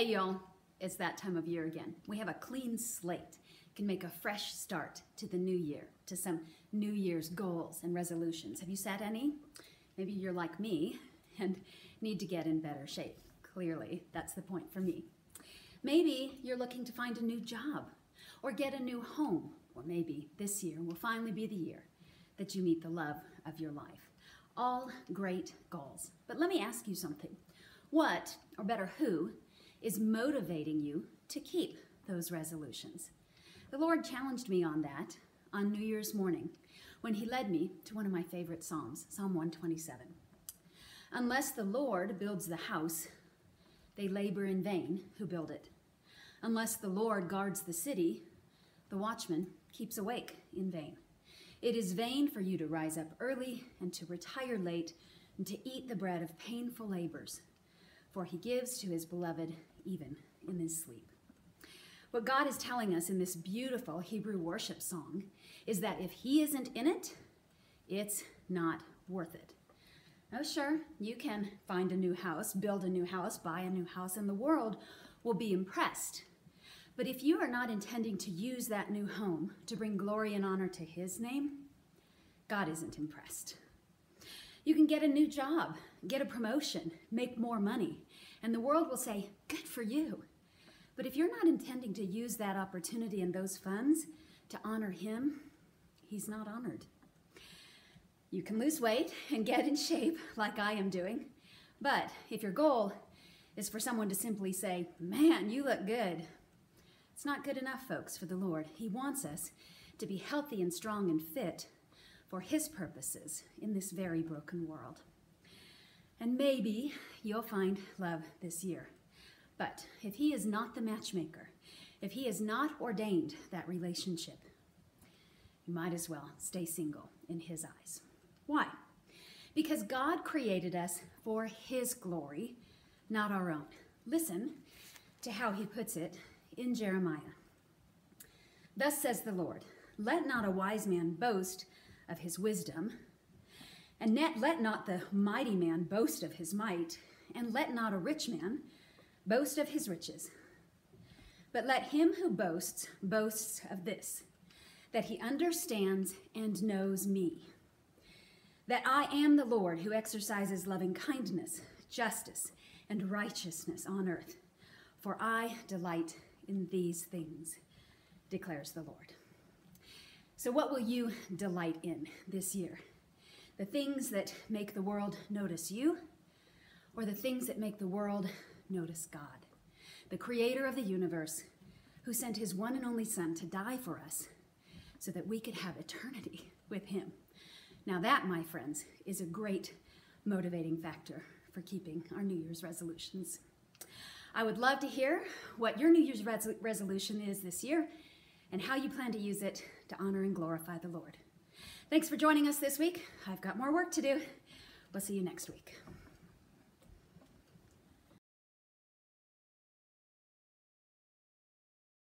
Hey y'all, it's that time of year again. We have a clean slate, can make a fresh start to the new year, to some New Year's goals and resolutions. Have you set any? Maybe you're like me and need to get in better shape. Clearly, that's the point for me. Maybe you're looking to find a new job or get a new home, or maybe this year will finally be the year that you meet the love of your life. All great goals. But let me ask you something. What, or better who, is motivating you to keep those resolutions? The Lord challenged me on that on New Year's morning when he led me to one of my favorite Psalms, Psalm 127. Unless the Lord builds the house, they labor in vain who build it. Unless the Lord guards the city, the watchman keeps awake in vain. It is vain for you to rise up early and to retire late and to eat the bread of painful labors, for he gives to his beloved even in his sleep. What God is telling us in this beautiful Hebrew worship song is that if he isn't in it, it's not worth it. Oh, sure, you can find a new house, build a new house, buy a new house, and the world will be impressed. But if you are not intending to use that new home to bring glory and honor to his name, God isn't impressed. You can get a new job, get a promotion, make more money, and the world will say, good for you. But if you're not intending to use that opportunity and those funds to honor him, he's not honored. You can lose weight and get in shape like I am doing, but if your goal is for someone to simply say, man, you look good, it's not good enough, folks, for the Lord. He wants us to be healthy and strong and fit for his purposes in this very broken world. And maybe you'll find love this year. But if he is not the matchmaker, if he has not ordained that relationship, you might as well stay single in his eyes. Why? Because God created us for his glory, not our own. Listen to how he puts it in Jeremiah. Thus says the Lord, let not a wise man boast of his wisdom, and let not the mighty man boast of his might, and let not a rich man boast of his riches. But let him who boasts boast of this, that he understands and knows me, that I am the Lord who exercises loving kindness, justice, and righteousness on earth, for I delight in these things, declares the Lord. So what will you delight in this year? The things that make the world notice you, or the things that make the world notice God, the creator of the universe, who sent his one and only son to die for us so that we could have eternity with him. Now that, my friends, is a great motivating factor for keeping our New Year's resolutions. I would love to hear what your New Year's resolution is this year and how you plan to use it to honor and glorify the Lord. Thanks for joining us this week. I've got more work to do. We'll see you next week.